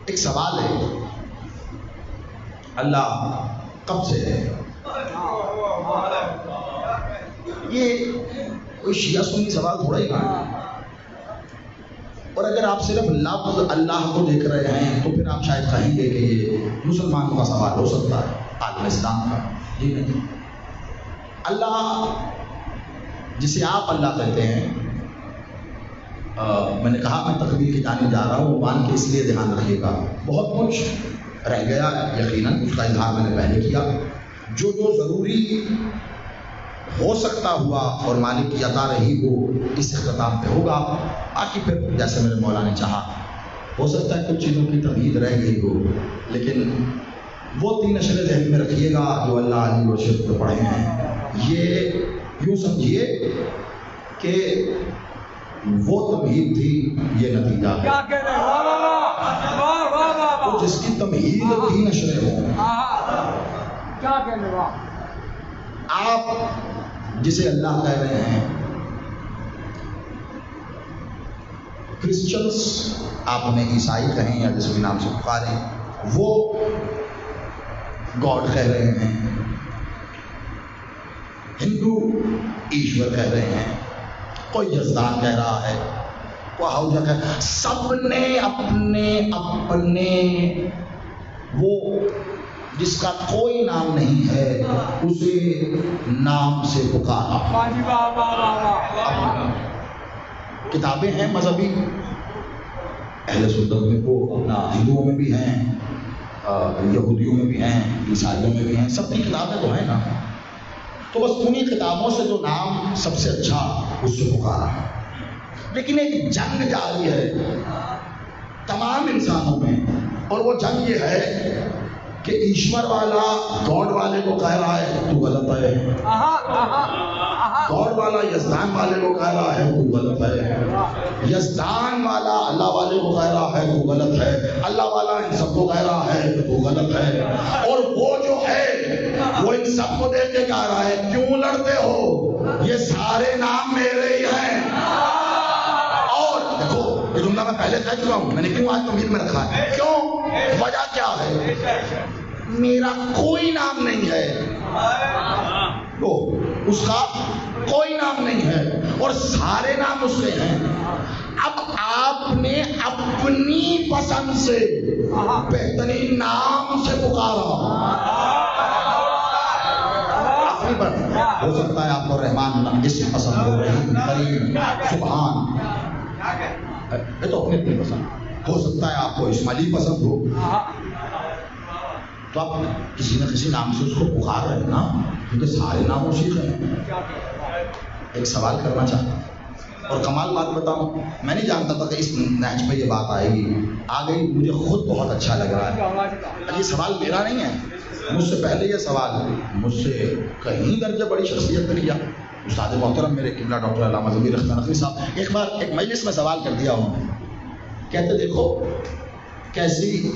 ایک سوال ہے، اللہ کب سے ہے؟ یہ کوئی شیعہ سنی سوال تھوڑا ہی کہاں ہے. اور اگر آپ صرف لفظ اللہ کو دیکھ رہے ہیں تو پھر آپ شاید کہیں گے کہ یہ مسلمانوں کا سوال ہو سکتا ہے، عالم اسلام کا. جی نہیں، اللہ جسے آپ اللہ کہتے ہیں، میں نے کہا میں تقبیر کی جانب جا رہا ہوں، مان کے اس لیے دھیان رکھیے گا بہت کچھ رہ گیا یقیناً، اس کا اظہار میں نے پہلے کیا. جو ضروری ہو سکتا ہوا اور مالک کی عطا رہی وہ اس اختتام پہ ہوگا. باقی پھر جیسے میرے مولا نے چاہا، ہو سکتا ہے کچھ چیزوں کی تمہید رہ گئی ہو، لیکن وہ 3 اشرے ذہن میں رکھیے گا جو اللہ علی و شرف کو پڑھے ہیں. یہ یوں سمجھیے کہ وہ تمہید تھی، یہ نتیجہ ہے. تو جس کی تمہید 3 اشرے ہوں، آپ جسے اللہ کہہ رہے ہیں، کرسچنس آپ انہیں عیسائی کہیں یا جس کے نام سے پکاریں، وہ گاڈ کہہ رہے ہیں، ہندو ایشور کہہ رہے ہیں، کوئی یزدان کہہ رہا ہے، کوئی ہاؤجا کہہ رہا ہے. سب نے اپنے اپنے وہ جس کا کوئی نام نہیں ہے اسے نام سے پکارا. کتابیں ہیں مذہبی، اہل سنت میں وہ اپنا ہندوؤں میں بھی ہیں، یہودیوں میں بھی ہیں، عیسائیوں میں بھی ہیں، سب کی کتابیں تو ہیں نا. تو بس انہیں کتابوں سے جو نام سب سے اچھا اس سے پکارا. لیکن ایک جنگ جاری ہے تمام انسانوں میں، اور وہ جنگ یہ ہے کہ ایشور والا گاڈ والے کو کہہ رہا ہے تو غلط ہے، گاڈ والا یزدان والے کو کہہ رہا ہے تو غلط ہے، یزدان والا اللہ والے کو کہہ رہا ہے تو غلط ہے، اللہ والا ان سب کو کہہ رہا ہے تو غلط ہے. اور وہ جو ہے وہ ان سب کو دیکھ کے کہہ رہا ہے کیوں لڑتے ہو، یہ سارے نام میرے ہی ہیں. اور دیکھو یہ جملہ میں پہلے کہہ چکا ہوں، میں نے کیوں آج تمہید میں رکھا ہے، کیوں، وجہ کیا ہے، میرا کوئی نام نہیں ہے، تو اس کا کوئی نام نہیں ہے اور سارے نام اس کے ہیں. اب آپ نے اپنی پسند سے بہترین نام سے پکارا. اپنی پر ہو سکتا ہے آپ کو رحمان اسم پسند ہو، رحیم، کریم، سبحان، یہ تو اپنی پسند ہو سکتا ہے. آپ کو اسماعیلی پسند ہو تو آپ کسی نہ کسی نام سے اس کو پکار رہے ہیں نا، کیونکہ سارے نام اسی کے ہیں. ایک سوال کرنا چاہتا ہوں اور کمال بات بتاؤں، میں نہیں جانتا تھا کہ اس نیچ پہ یہ بات آئے گی، آ گئی، مجھے خود بہت اچھا لگ رہا ہے. یہ سوال میرا نہیں ہے، مجھ سے پہلے یہ سوال مجھ سے کہیں درجہ بڑی شخصیت نے کیا. استاد محترم میرے قبلہ ڈاکٹر علامہ ضمیر اختر نقوی صاحب ایک بار ایک مجلس میں سوال کر دیا انہوں نے، کہتے دیکھو کیسی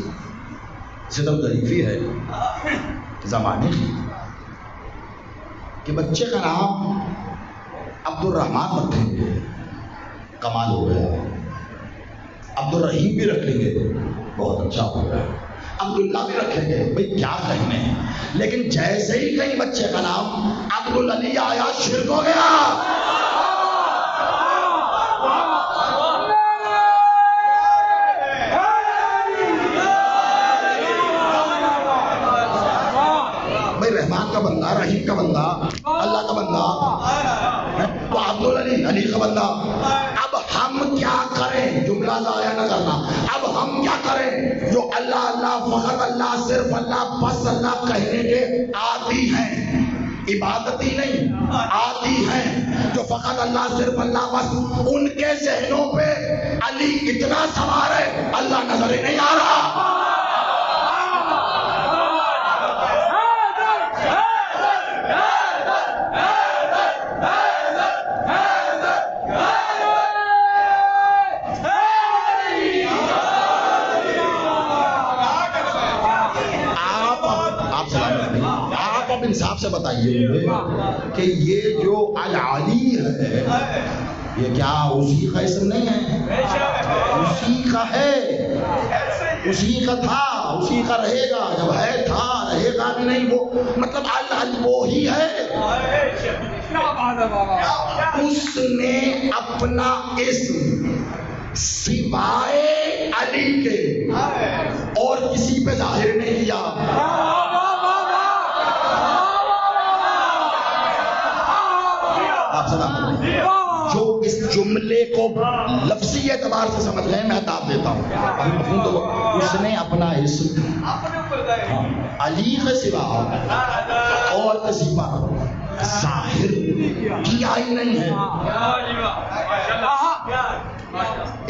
ستم ظریفی ہے زمانے کی کہ بچے کا نام عبد الرحمن رکھیں گے، کمال ہو گیا. عبد الرحیم بھی رکھ لیں گے، بہت اچھا ہو گیا. عبداللہ بھی رکھیں گے، بھئی کیا کہنے. لیکن جیسے ہی کہیں بچے کا نام عبدالعلی آیا، شرک ہو گیا. بھئی رحمان کا بندہ، رحیم کا بندہ، اللہ کا بندہ، تو عبدالعلی، علی کا بندہ. اب ہم کیا کریں، جملہ ضائع نہ کرنا، اب ہم کیا کریں جو اللہ اللہ، فقط اللہ، صرف اللہ، بس اللہ کہنے کے عادی ہیں، عبادتی نہیں، عادی ہیں، جو فقط اللہ، صرف اللہ، بس ان کے ذہنوں پہ علی اتنا سوار ہے اللہ نظر ہی نہیں آ رہا. انصاف سے بتائیے کہ یہ جو العلی ہے یہ کیا اسی کا اسم نہیں ہے؟ اسی کا ہے. اسی کا تھا اسی کا رہے گا، جب ہے تھا رہے گا بھی نہیں، وہ مطلب وہی ہے۔ اس نے اپنا اسم سوائے علی کے اور کسی پہ ظاہر نہیں کیا۔ آپ سلام علیکم۔ جو اس جملے کو لفظی اعتبار سے سمجھ لیں، میں داد دیتا ہوں، تو اس نے اپنا اسم علی کے سوا اور کسی پر ظاہر کیا ہی نہیں ہے۔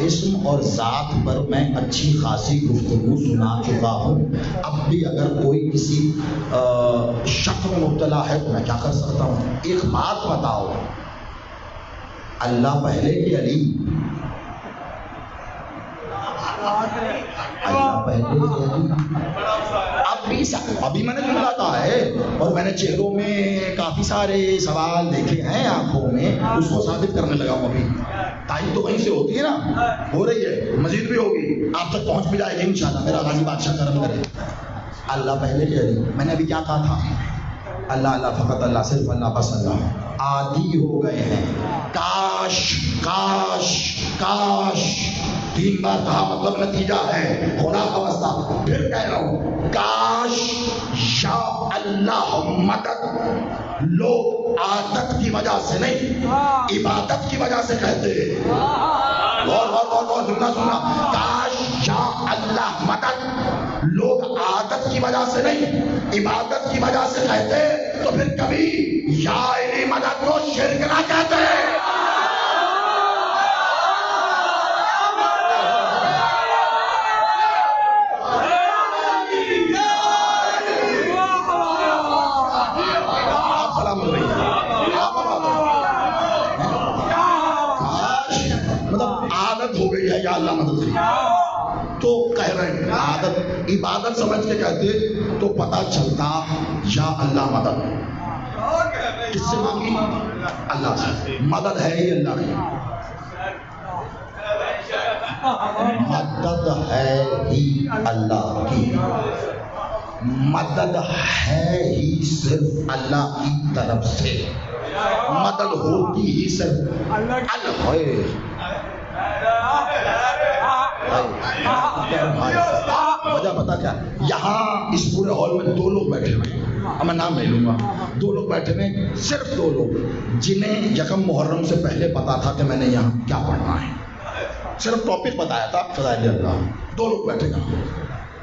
اسم اور ذات پر میں اچھی خاصی گفتگو سنا چکا ہوں، اب بھی اگر کوئی کسی شک میں مبتلا ہے تو میں کیا کر سکتا ہوں؟ ایک بات بتاؤ، اللہ پہلے کہ علی؟ اللہ پہلے کہ علی؟ ابھی میں نے جملہ کہا ہے اور میں نے چہروں میں کافی سارے سوال دیکھے ہیں، آنکھوں میں، اس کو ثابت کرنے لگا ہوں۔ ابھی تائید تو وہیں سے ہوتی ہے نا، ہو رہی ہے، مزید بھی ہوگی، آپ تک پہنچ بھی جائے گی انشاءاللہ، میرا غازی بادشاہ کرم کرے۔ اللہ پہلے کہ علی؟ میں نے ابھی کیا کہا تھا؟ اللہ اللہ فقط اللہ، صرف اللہ بس اللہ، عادی ہو گئے ہیں۔ کاش کاش کاش، 3 بار کہا، مطلب نتیجہ ہے خدا کا واسطہ، پھر کہہ رہا ہوں، کاش یا اللہ مدد لوگ عادت کی وجہ سے نہیں عبادت کی وجہ سے کہتے ہیں۔ غور سننا، کاش یا اللہ مدد لوگ عادت کی وجہ سے نہیں عبادت کی وجہ سے کہتے تو پھر کبھی یا علی مدد کو شرک نہ کہتے۔ مطلب عادت ہو گئی ہے یا اللہ مدد کی، تو کہہ رہے ہیں عادت عبادت سمجھ کے کہتے تو پتا چلتا یا اللہ مدد کس سے مانگی؟ اللہ سے۔ مدد ہے ہی اللہ کی، مدد ہے ہی اللہ کی، مدد ہے ہی صرف اللہ کی طرف سے، مدد ہوتی ہی صرف اللہ وجہ پتا کیا؟ یہاں اس پورے ہال میں 2 لوگ بیٹھے ہوئے ہیں، میں نام نہیں لوں گا، 2 لوگ بیٹھے ہوئے، صرف 2 لوگ جنہیں یکم محرم سے پہلے پتا تھا کہ میں نے یہاں کیا پڑھنا ہے، صرف ٹاپک بتایا تھا فضائل اللہ۔ 2 لوگ بیٹھے ہیں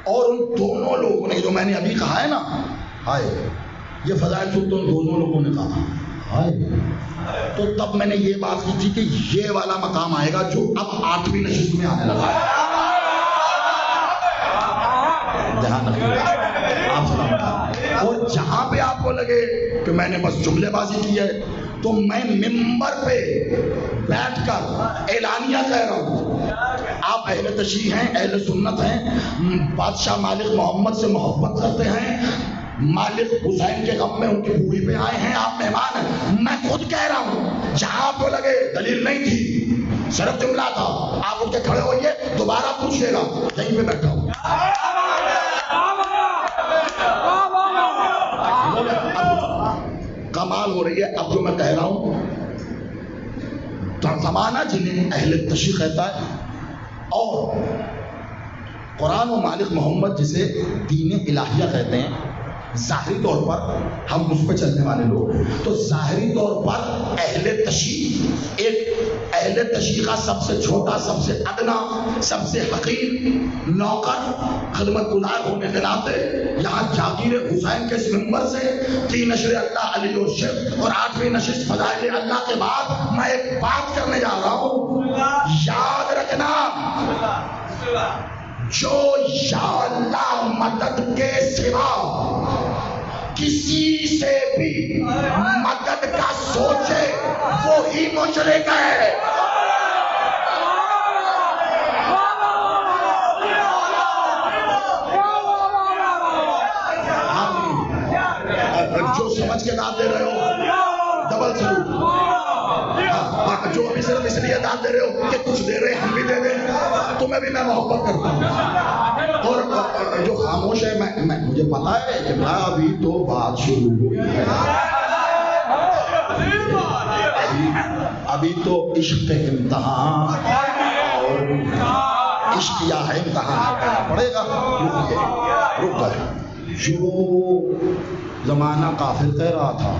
اور ان دونوں لوگوں نے جو میں نے ابھی کہا ہے نا، ہائے یہ فضائل سن تو ان دونوں لوگوں نے کہا ہائے، تو تب میں نے یہ بات کی تھی کہ یہ والا مقام آئے گا جو اب 8ویں نشست میں آنے لگا ہے۔ دھیان رکھیے آپ سلامت۔ اور جہاں پہ آپ کو لگے کہ میں نے بس جملے بازی کی ہے تو میں ممبر پہ بیٹھ کر اعلانیہ کہہ رہا ہوں، آپ اہل تشیع ہیں، اہل سنت ہیں، بادشاہ مالک محمد سے محبت کرتے ہیں، مالک حسین کے غم میں ان کی بوڑھی پہ آئے ہیں، آپ مہمان ہیں، میں خود کہہ رہا ہوں جہاں آپ کو لگے دلیل نہیں تھی صرف جملہ تھا، آپ اٹھ کے کھڑے ہوئیے، دوبارہ پوچھئے گا، یہیں پہ بیٹھا ہوں۔ کمال ہو رہی ہے اب جو میں کہہ رہا ہوں، زمانہ جنہیں اہل تشیع کہتا ہے اور قرآن و مالک محمد جسے دین الہیہ کہتے ہیں، ظاہری طور پر ہم اس پہ چلنے والے لوگ، تو ظاہری طور پر اہل تشیع، ایک اہل تشیع کا سب سے چھوٹا، سب سے ادنا، سب سے حقیر نوکر، خدمت گزار ہونے کے ناطے یہاں جاگیر حسین کے اس منبر سے 3 نشر اللہ علی و شرف اور 8ویں نشست فضائل اللہ کے بعد میں ایک بات کرنے جا رہا ہوں، یاد رکھنا جو یا اللہ مدد کے سوا کسی سے بھی مدد کا سوچے وہی مشرک ہے۔ جو سمجھ کے داد دے رہے ہو ڈبل سلوٹ، جو ابھی صرف اس لیے داد دے رہے ہو کہ کچھ دے رہے ہم بھی دے دیں، تمہیں بھی میں محبت کرتا ہوں، مجھے پتا ہے کہ ابھی تو بات شروع ہوئی ہے، ابھی تو عشق امتحان اور عشق یا ہے امتحان کرنا پڑے گا. رک گئے. جو زمانہ کافر کہہ رہا تھا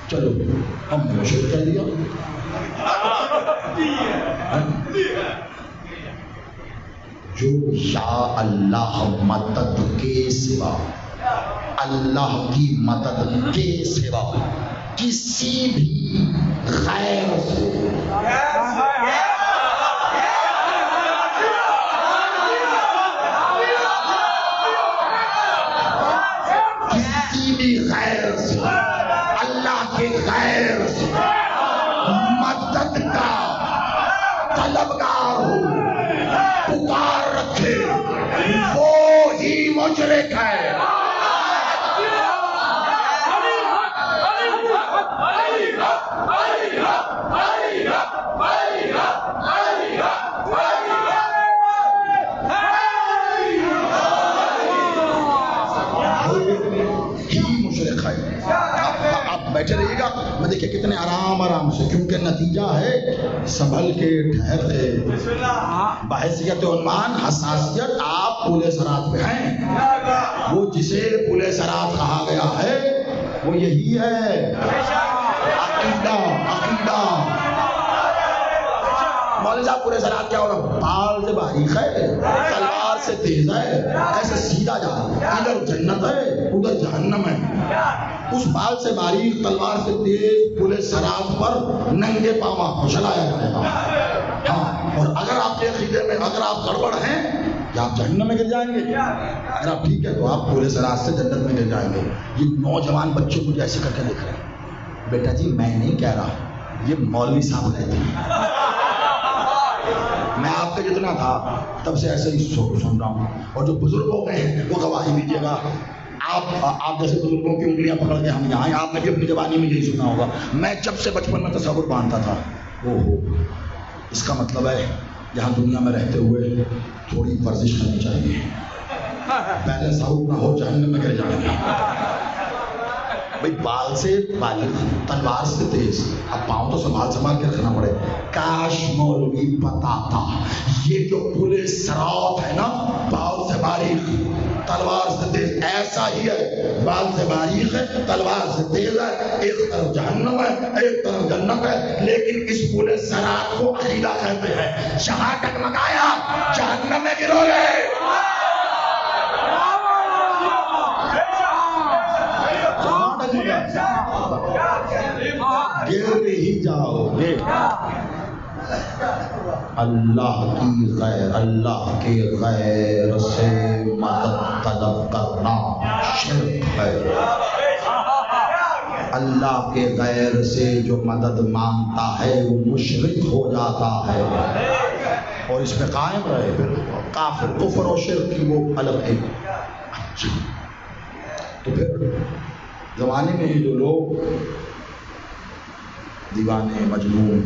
چلو ہم نے مشرک کہہ دیا. جو یا اللہ مدد کے سوا، اللہ کی مدد کے سوا کسی بھی غیر سے غیر سے، اللہ کے غیر سے مدد کا طلبگار ہو، پکار رکھے، وہ ہی مشرک ہے. بیٹھے رہیے گا. میں دیکھیں کتنے آرام سے، کیونکہ نتیجہ ہے سنبھل کے ٹھہر کے بحیثیت عنوان حساسیت. آپ پولے سرات پہ ہیں، وہ جسے پولے سرات کہا گیا ہے وہ یہی ہے عقیدہ. مولوی صاحب پورے سرات کیا ہوگا؟ بال سے باریک ہے، تلوار سے تیز ہے، ایسے سیدھا جا رہا ہے، ادھر جنت ہے ادھر جہنم ہے. اس بال سے باریک تلوار سے تیز پورے سرات پر ننگے پاؤں چلایا جائے گا. ہاں، اور اگر آپ کے عقیدے میں اگر آپ گڑبڑ ہیں یا آپ جہنم میں گر جائیں گے، اگر آپ ٹھیک ہے تو آپ پورے سرات سے جنت میں گر جائیں گے. یہ نوجوان بچے مجھے ایسے کر کے دیکھ رہے ہیں. بیٹا جی میں نہیں کہہ رہا، یہ مولوی صاحب کہتے ہیں. میں آپ کا جتنا تھا تب سے ایسے ہی سن رہا ہوں، اور جو بزرگ ہو گئے ہیں وہ گواہی دیجیے گا. آپ جیسے بزرگوں کی انگلیاں پکڑ کے ہم یہاں ہیں. آپ نے بھی اپنی جوانی میں یہی سنا ہوگا. میں جب سے بچپن میں تصور باندھتا تھا، اس کا مطلب ہے یہاں دنیا میں رہتے ہوئے تھوڑی ورزش کرنی چاہیے. بیلنس آؤٹ نہ ہو جہنم میں گر جائیں گے. بھائی بال سے بالغ، تلوار سے تیز، اب پاؤں تو سنبھال کے رکھنا پڑے. کاش مولوی بتاتا یہ جو پورے سرات ہے نا، بال سے باریک تلوار سے تیز ایسا ہی ہے. بال سے باریک ہے، تلوار سے تیز ہے، ایک طرف جہنم ہے ایک طرف جنت ہے. لیکن اس پورے سرات کو عقیدہ کہتے ہیں. جہاں ٹکمکایا جہنم میں گرو گے. گر ہی جاؤ گے. اللہ کی غیر، اللہ کے غیر سے مدد طلب کرنا شرک ہے. اللہ کے غیر سے جو مدد مانگتا ہے وہ مشرک ہو جاتا ہے، اور اس میں قائم رہے. پھر کافر، کفر و شرک کی وہ الگ ہے. تو پھر زمانے میں جو لوگ دیوانے، مجنون،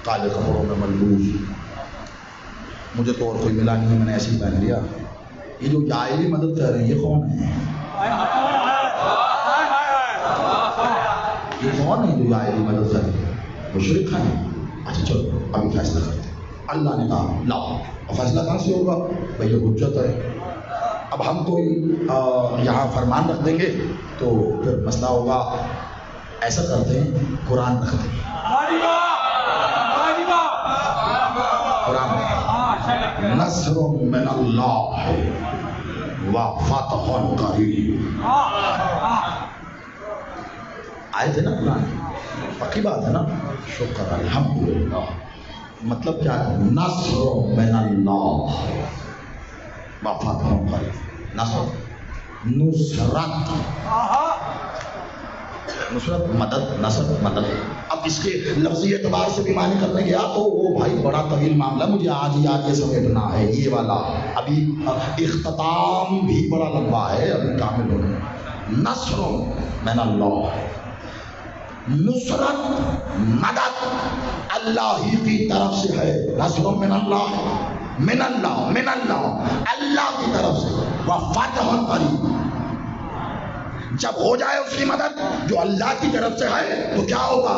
کالے کپڑوں میں ملبوس، مجھے تو اور کوئی ملا نہیں، میں نے ایسے ہی پہن لیا. یہ جو جائلی مدد کر رہے ہیں یہ کون ہے؟ یہ کون ہے جو جائلی مدد کر رہے ہیں؟ مشرک ہیں. اچھا چلو ابھی فیصلہ کرتے ہیں. اللہ نے کہا لاؤ. اور فیصلہ کہاں سے ہوگا؟ بھائی یہ حجت ہے. اب ہم کوئی یہاں فرمان رکھ دیں گے تو پھر مسئلہ ہوگا. ایسا کرتے ہیں قرآن رکھ دیں. قرآن نصر من اللہ و فتح قریب آئے تھے نا قرآن. پکی بات ہے نا. شکر الحمدللہ. مطلب کیا ہے؟ نصر من اللہ و فتح قریب. نصر، نصرت، نصرت مدد، نصر مدد. اب اس کے لفظی اعتبار سے بھی معنی کرنے گیا تو وہ بھائی بڑا طویل معاملہ، مجھے آج ہی یہ سمیٹنا ہے یہ والا. ابھی اختتام بھی بڑا لمبا ہے، ابھی کامل ہونے. نصر من اللہ، نصرت مدد اللہ ہی کی طرف سے ہے. نصر من اللہ من اللہ اللہ کی طرف سے، وفتح قریب، جب ہو جائے اس کی مدد جو اللہ کی طرف سے ہے تو کیا ہوگا؟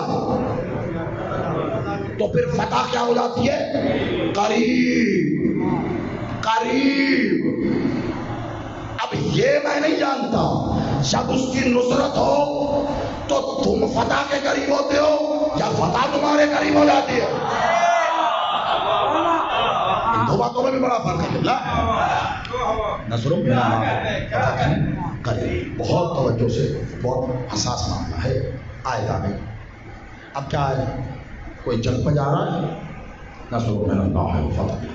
تو پھر فتح کیا ہو جاتی ہے؟ قریب، قریب۔ اب یہ میں نہیں جانتا جب اس کی نصرت ہو تو تم فتح کے قریب ہوتے ہو یا فتح تمہارے قریب ہو جاتی ہے؟ ان دو باتوں میں بھی بڑا فرق ہے۔ نصر من اللہ، فتح قریب۔ بہت توجہ سے، بہت حساس معاملہ ہے۔ آئے آگے اب کیا ہے؟ کوئی جنگ پہ جا رہا ہے، نصر من اللہ ہے، فتح۔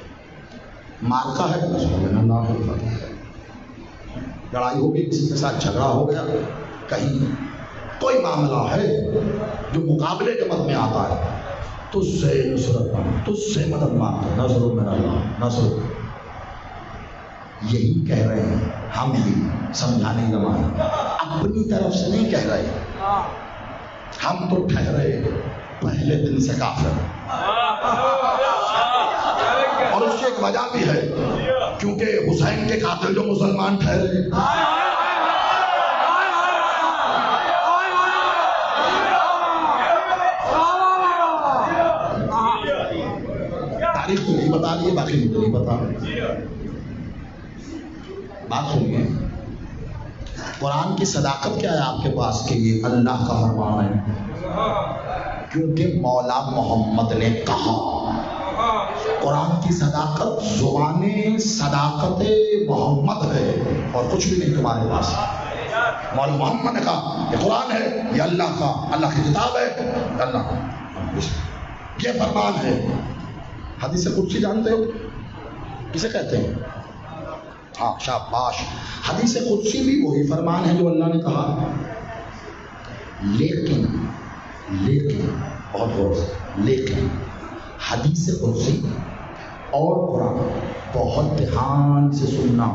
مارکا ہے، نصر من اللہ ہے، فتح ہے۔ لڑائی ہو گئی، کسی کے ساتھ جھگڑا ہو گیا، کہیں کوئی معاملہ ہے جو مقابلے کے مد میں آتا ہے، تجھ سے نصرت مانگ، تجھ سے مدد مانگ، نصر من اللہ، نصر۔ یہی کہہ رہے ہیں ہم بھی سمجھانے کا معنی، اپنی طرف سے نہیں کہہ رہے، ہم تو ٹھہرے پہلے دن سے کافر، اور اس کی ایک وجہ بھی ہے کیونکہ حسین کے قاتل جو مسلمان ٹھہرے، تاریخ تو نہیں بتا رہی ہے، باقی مجھے نہیں پتا۔ بات سنیے، قرآن کی صداقت کیا ہے آپ کے پاس کہ یہ اللہ کا فرمان ہے؟ کیونکہ مولا محمد نے کہا۔ قرآن کی صداقت زبان صداقت محمد ہے اور کچھ بھی نہیں تمہارے پاس۔ مولا محمد نے کہا یہ قرآن ہے، یہ اللہ کا، اللہ کی کتاب ہے، اللہ یہ فرمان ہے۔ حدیث قدسی جانتے ہو کسے کہتے ہیں؟ ہاں شاباش، حدیث قدسی بھی وہی فرمان ہے جو اللہ نے کہا، لیکن بہت غور سے، لیکن حدیث قدسی اور قرآن بہت دھیان سے سننا،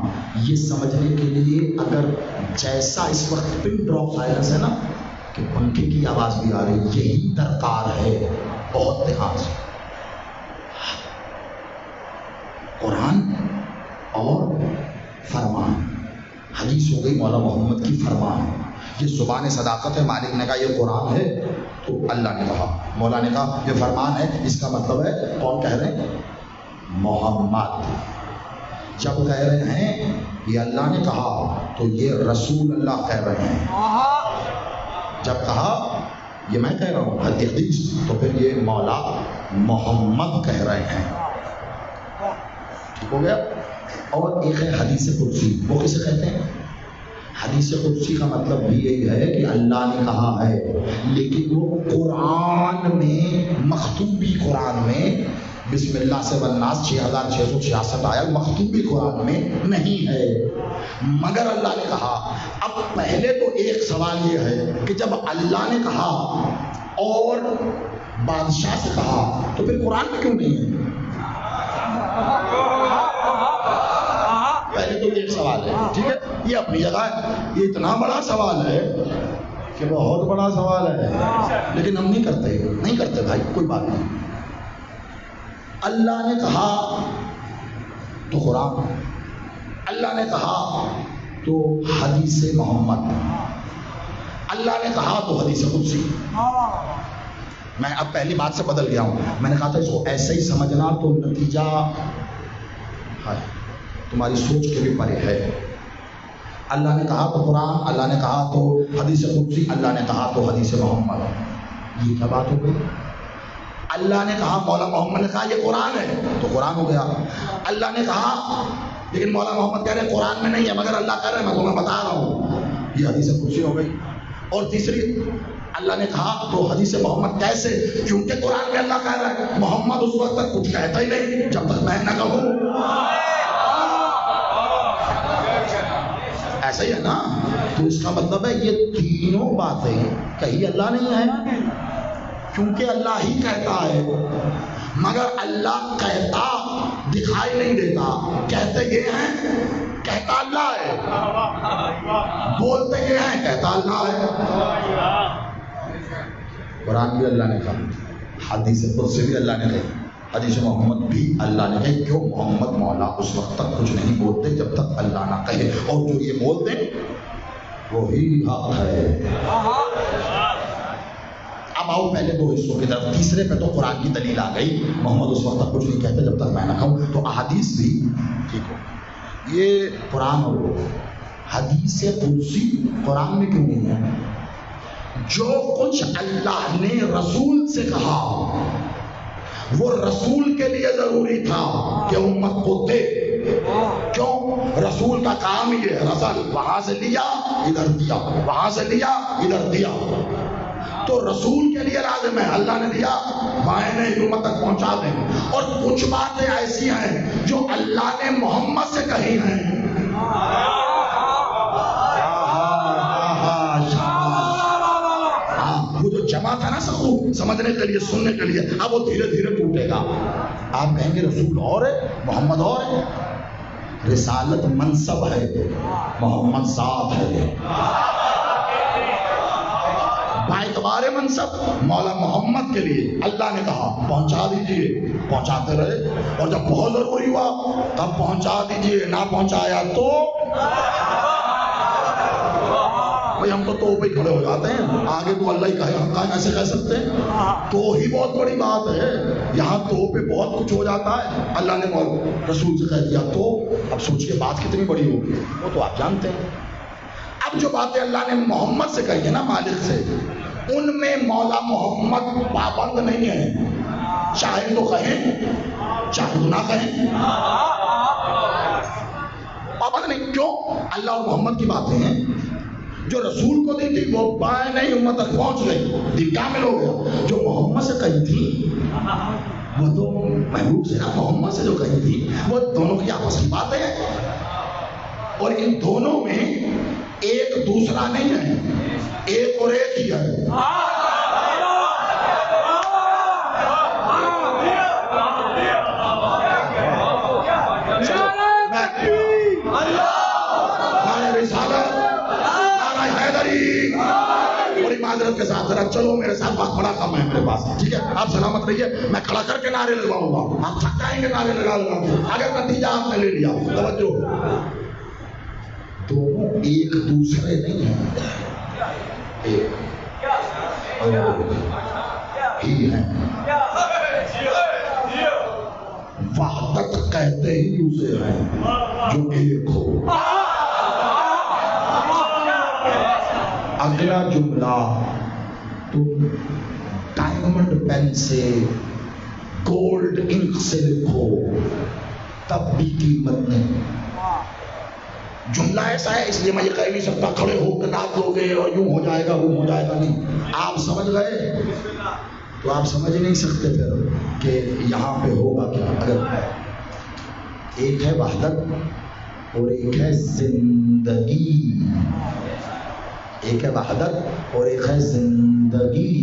یہ سمجھنے کے لیے اگر جیسا اس وقت پن ڈراپ سائلنس ہے نا کہ پنکھے کی آواز بھی آ رہی، یہی درکار ہے، بہت دھیان سے۔ قرآن اور فرمان، حدیث ہو گئی مولا محمد کی فرمان، یہ زبان صداقت ہے۔ مالک نے کہا یہ قرآن ہے تو اللہ نے کہا، مولا نے کہا یہ فرمان ہے، اس کا مطلب ہے کون کہہ رہے ہیں؟ محمد۔ جب کہہ رہے ہیں یہ اللہ نے کہا تو یہ رسول اللہ کہہ رہے ہیں۔ جب کہا یہ میں کہہ رہا ہوں حدیث تو پھر یہ مولا محمد کہہ رہے ہیں۔ ٹھیک ہو گیا؟ اور ایک ہے حدیث قدسی، وہ کسے کہتے ہیں؟ حدیث قدسی کا مطلب بھی یہی ہے کہ اللہ نے کہا ہے، لیکن وہ قرآن میں، مختوبی قرآن میں، بسم اللہ سے والناس 6666 آیت مختوبی قرآن میں نہیں ہے، مگر اللہ نے کہا۔ اب پہلے تو ایک سوال یہ ہے کہ جب اللہ نے کہا اور بادشاہ سے کہا تو پھر قرآن میں کیوں نہیں ہے؟ پہلے تو ایک سوال ہے، ٹھیک ہے، یہ اپنی جگہ ہے، یہ اتنا بڑا سوال ہے کہ بہت بڑا سوال ہے، لیکن ہم نہیں کرتے بھائی، کوئی بات نہیں۔ اللہ نے کہا تو قرآن، اللہ نے کہا تو حدیث محمد، اللہ نے کہا تو حدیث قدسی۔ میں اب پہلی بات سے بدل گیا ہوں، میں نے کہا تھا اس کو ایسے ہی سمجھنا تو نتیجہ تمہاری سوچ کے بھی پرے ہے۔ اللہ نے کہا تو قرآن، اللہ نے کہا تو حدیث قدسی، اللہ نے کہا تو حدیث محمد، یہ کیا بات ہو گئی؟ اللہ نے کہا، مولا محمد نے کہا یہ قرآن ہے تو قرآن ہو گیا۔ اللہ نے کہا لیکن مولا محمد کہہ رہے ہیں قرآن میں نہیں ہے، مگر اللہ کہہ رہے ہیں میں تمہیں بتا رہا ہوں، یہ حدیث قدسی ہو گئی۔ اور تیسری، اللہ نے کہا تو حدیث محمد، کیسے؟ کیونکہ قرآن میں اللہ کہہ رہا ہے محمد اس وقت تک کچھ کہتا ہی نہیں جب تک میں نہ کہوں۔ ایسا ہی ہے نا؟ تو اس کا مطلب ہے یہ تینوں باتیں کہیں اللہ نہیں ہے، کیونکہ اللہ ہی کہتا ہے، مگر اللہ کہتا دکھائی نہیں دیتا، کہتے یہ ہیں، کہتا اللہ ہے، بولتے یہ ہیں، کہتا اللہ ہے۔ قرآن بھی اللہ نے کہا، حدیث قدسی بھی اللہ نے کہی، حدیث محمد بھی اللہ نے کہے کیوں محمد مولا اس وقت تک کچھ نہیں بولتے جب تک اللہ نہ کہے، اور جو یہ بولتے وہی حق ہے۔ اب آؤ پہلے دو حصوں کی طرف، تیسرے پہ تو قرآن کی دلیل آ گئی، محمد اس وقت تک کچھ نہیں کہتے جب تک میں نہ کہوں، تو احادیث بھی ٹھیک ہو۔ یہ قرآن اور حدیث قدسی قرآن میں کیوں نہیں ہے؟ جو کچھ اللہ نے رسول سے کہا وہ رسول کے لیے ضروری تھا کہ امت کو دے، کیوں؟ رسول کا کام یہ ہے، رسل وہاں سے لیا ادھر دیا، وہاں سے لیا ادھر دیا، تو رسول کے لیے لازم ہے اللہ نے دیا معنی امت تک پہنچا دیں۔ اور کچھ باتیں ایسی ہیں جو اللہ نے محمد سے کہی ہیں، وہ جو جمع تھا نا سب سمجھنے کے لیے سننے کے لیے، اب وہ دھیرے دھیرے ٹوٹے گا۔ آپ کہیں گے رسول اور ہے محمد اور ہے، رسالت منصب ہے، محمد ذات ہے۔ باعتبار منصب مولا محمد کے لیے اللہ نے کہا پہنچا دیجئے، پہنچاتے رہے، اور جب بہت ضروری ہوا تب پہنچا دیجئے، نہ پہنچایا تو بھئی ہم تو پہ کھڑے ہو جاتے ہیں، آگے تو اللہ ہی کہے، ہم کہاں ایسے کہہ سکتے ہیں؟ تو ہی بہت بڑی بات ہے، یہاں تو پہ بہت کچھ ہو جاتا ہے، اللہ نے رسول سے کہہ دیا تو اب سوچئے بات کتنی بڑی ہوگی، وہ تو آپ جانتے ہیں۔ اب جو باتیں اللہ نے محمد سے کہی ہے نا مالک سے، ان میں مولا محمد پابند نہیں ہے، چاہے تو کہیں چاہے تو نہ کہیں، پابند نہیں۔ کیوں؟ اللہ اور محمد کی باتیں ہیں، جو رسول کو دی تھی وہ بائیں نہیں امت تک پہنچ گئی، دل کامل ہو گیا۔ جو محمد سے کہی تھی وہ تو محبوب سے نا، محمد سے جو کہی تھی وہ دونوں کی آپس کی باتیں ہیں، اور ان دونوں میں ایک دوسرا نہیں ہے، ایک اور ایک ہی ہے۔ معذرت کے ساتھ ذرا چلو میرے ساتھ، بات بڑا کم ہے میرے پاس، ٹھیک ہے؟ آپ سلامت رہیے، میں کھڑا کر کے نعرے لگواؤں گا، آپ تھک جائیں گے نعرے لگا لگا، اگر نتیجہ آپ نے لے لیا۔ توجہ، دونوں ایک دوسرے نہیں ہیں، ایک ہی ہیں۔ وحدت کہتے ہی اسے ہیں جو ایک ہو۔ اگلا جملہ تم ڈائمنڈ پین سے گولڈ انک سے لکھو تب بھی قیمت نہیں۔ جملہ ایسا ہے اس لیے میں یہ کہہ نہیں سکتا کھڑے ہو کے نعت لو گے اور یوں ہو جائے گا وہ ہو جائے گا، نہیں۔ آپ سمجھ گئے تو آپ سمجھ نہیں سکتے پھر کہ یہاں پہ ہوگا کیا۔ اگر ایک ہے وحدت اور ایک ہے زندگی، ایک ہے وحدت اور ایک ہے زندگی۔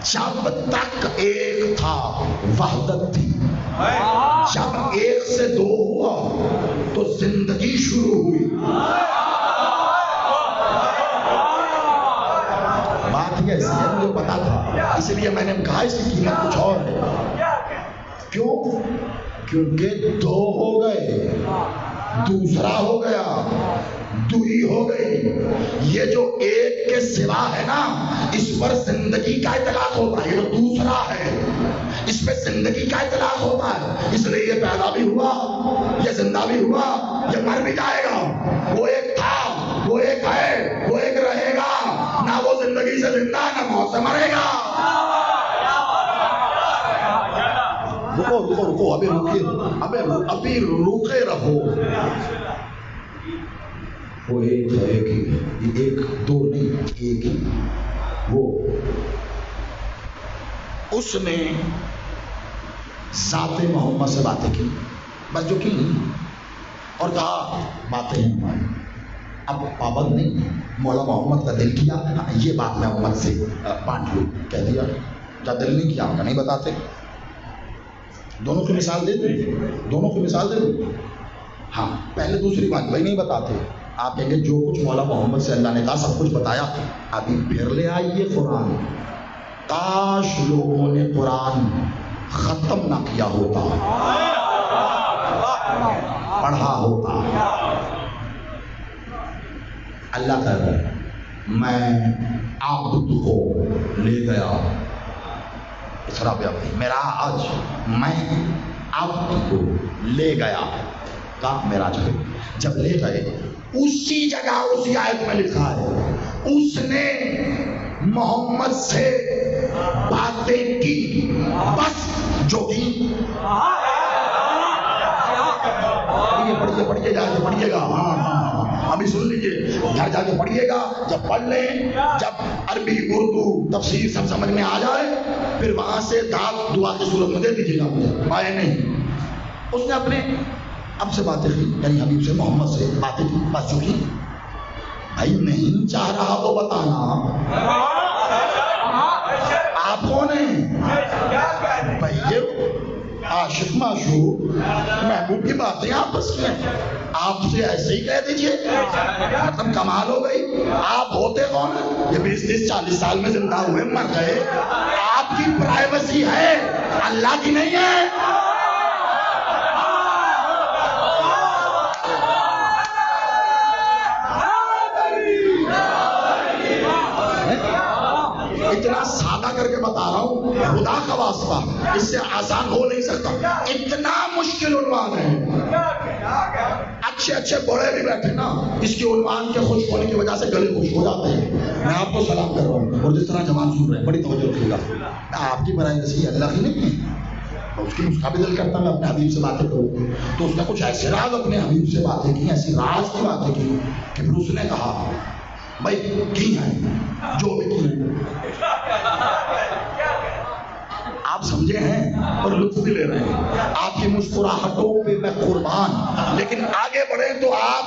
جب تک ایک تھا وحدت تھی، جب ایک سے دو ہوا تو زندگی شروع ہوئی۔ بات یہ ایسی ہے، مجھے پتا تھا، اس لیے میں نے کہا اس کی قیمت کچھ اور ہے۔ کیوں؟ کیونکہ دو ہو گئے، دوسرا ہو گیا، دوئی ہو گئی۔ یہ جو ایک کے سوا ہے نا، اس پر زندگی کا اطلاق ہوتا ہے، یہ جو دوسرا ہے اس پہ زندگی کا اطلاق ہوتا ہے، اس لیے یہ پیدا بھی ہوا، یہ زندہ بھی ہوا، یہ مر بھی جائے گا۔ وہ ایک تھا، وہ ایک ہے، وہ ایک رہے گا، نہ وہ زندگی سے زندہ نہ موت سے مرے گا۔ رکو رکو رکو، ابھی رکیے، ابھی رکے رہو۔ وہ ایک ہے، ایک ہی، ایک دو نہیں، ایک ہی۔ وہ اس نے ذات محمد سے باتیں کی، بس جو کی اور کہا باتیں ہیں ہماری، اب پابند نہیں۔ مولا محمد کا دل کیا یہ بات میں امت سے بانٹ لوں، کہہ دیا۔ جب دل نہیں کیا کا نہیں بتاتے۔ دونوں کی مثال دے دوں، دونوں کی مثال دے دوں۔ ہاں، پہلے دوسری بات بھائی نہیں بتاتے، آپ کہیں گے جو کچھ مولا محمد سے اللہ نے کہا سب کچھ بتایا، ابھی پھر لے آئیے قرآن۔ کاش لوگوں نے قرآن ختم نہ کیا ہوتا، پڑھا ہوتا۔ اللہ کہتا ہے میں عبد کو لے گیا، اسرا پہ معراج، میں عبد کو لے گیا کا معراج پہ جب لے گئے، اسی جگہ اسی آیت میں لکھا ہے اس نے محمد سے باتیں کی بس جو کی۔ پڑھیے جا کے پڑھیے گا، ہاں ابھی سن لیجیے، گھر جا کے پڑھیے گا، جب پڑھ لیں، جب عربی اردو تفسیر سب سمجھ میں آ جائے پھر وہاں سے دعا کی صورت میں دے دیجیے گا مجھے، پائے نہیں۔ اس نے اپنے اب سے باتیں کی، یعنی حبیب سے محمد سے باتیں کی بس جو کی۔ بھائی نہیں چاہ رہا تو بتانا آپ کون ہیں؟ بھائی یہ عاشق معشوق محبوب کی باتیں آپس کی ہیں، آپ سے ایسے ہی کہہ دیجئے، مطلب کمال ہو گئی۔ آپ ہوتے کون ہیں؟ یہ 20-30-40 سال میں زندہ ہوئے مر گئے، آپ کی پرائیویسی ہے، اللہ کی نہیں ہے۔ اتنا سادہ کر کے بتا رہا ہوں، خدا کا واسطہ اس سے آسان ہو نہیں سکتا، اتنا مشکل عنوان ہے۔ اچھے اچھے بڑے بھی بیٹھے نا، اس کے عنوان کے خوش ہونے کی وجہ سے گلے خوش ہو جاتے ہیں۔ میں آپ کو سلام کر رہا ہوں، اور جس طرح جوان سن رہے ہیں بڑی توجہ رکھیے گا، آپ کی پرائیویسی اللہ کی نہیں ہے، اس کی اس کا بھی دل کرتا میں اپنے حبیب سے باتیں کروں، تو اس نے کچھ ایسے راز اپنے حبیب سے باتیں کی، ایسی راز کی باتیں کی کہ پھر اس نے کہا بھائی کی ہیں جو بھی کی ہیں، آپ سمجھے ہیں اور لطف بھی لے رہے ہیں، آپ کی مسکراہٹوں پہ میں قربان، لیکن آگے بڑھیں تو آپ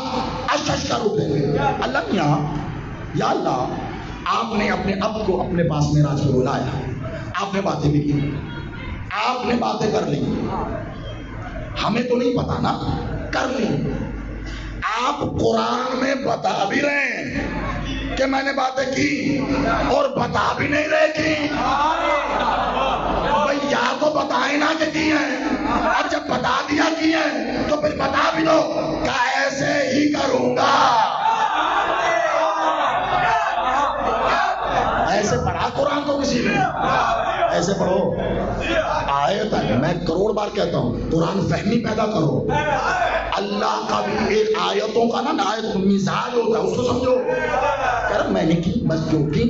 اشش کر اٹھیں گے۔ اللہ میاں یا اللہ، آپ نے اپنے اب کو اپنے پاس معراج پہ بلایا، آپ نے باتیں بھی کی، آپ نے باتیں کر لی، ہمیں تو نہیں پتا نا، کر لی۔ آپ قرآن میں بتا بھی رہے ہیں کہ میں نے باتیں کی اور بتا بھی نہیں رہے کی، بھائی یا تو بتائیں نا کہ کی ہیں، اب جب بتا دیا کی ہیں تو پھر بتا بھی دو کہ ایسے ہی کروں گا۔ ایسے پڑھا قرآن تو کسی نے، ایسے پڑھو آیت ہے، میں کروڑ بار کہتا ہوں قرآن فہمی پیدا کرو۔ اللہ کا بھی ایک آیتوں کا نا آیت مزاج ہوتا ہے، اس کو سمجھو۔ کہہ رہا میں نے کی بس جو کی۔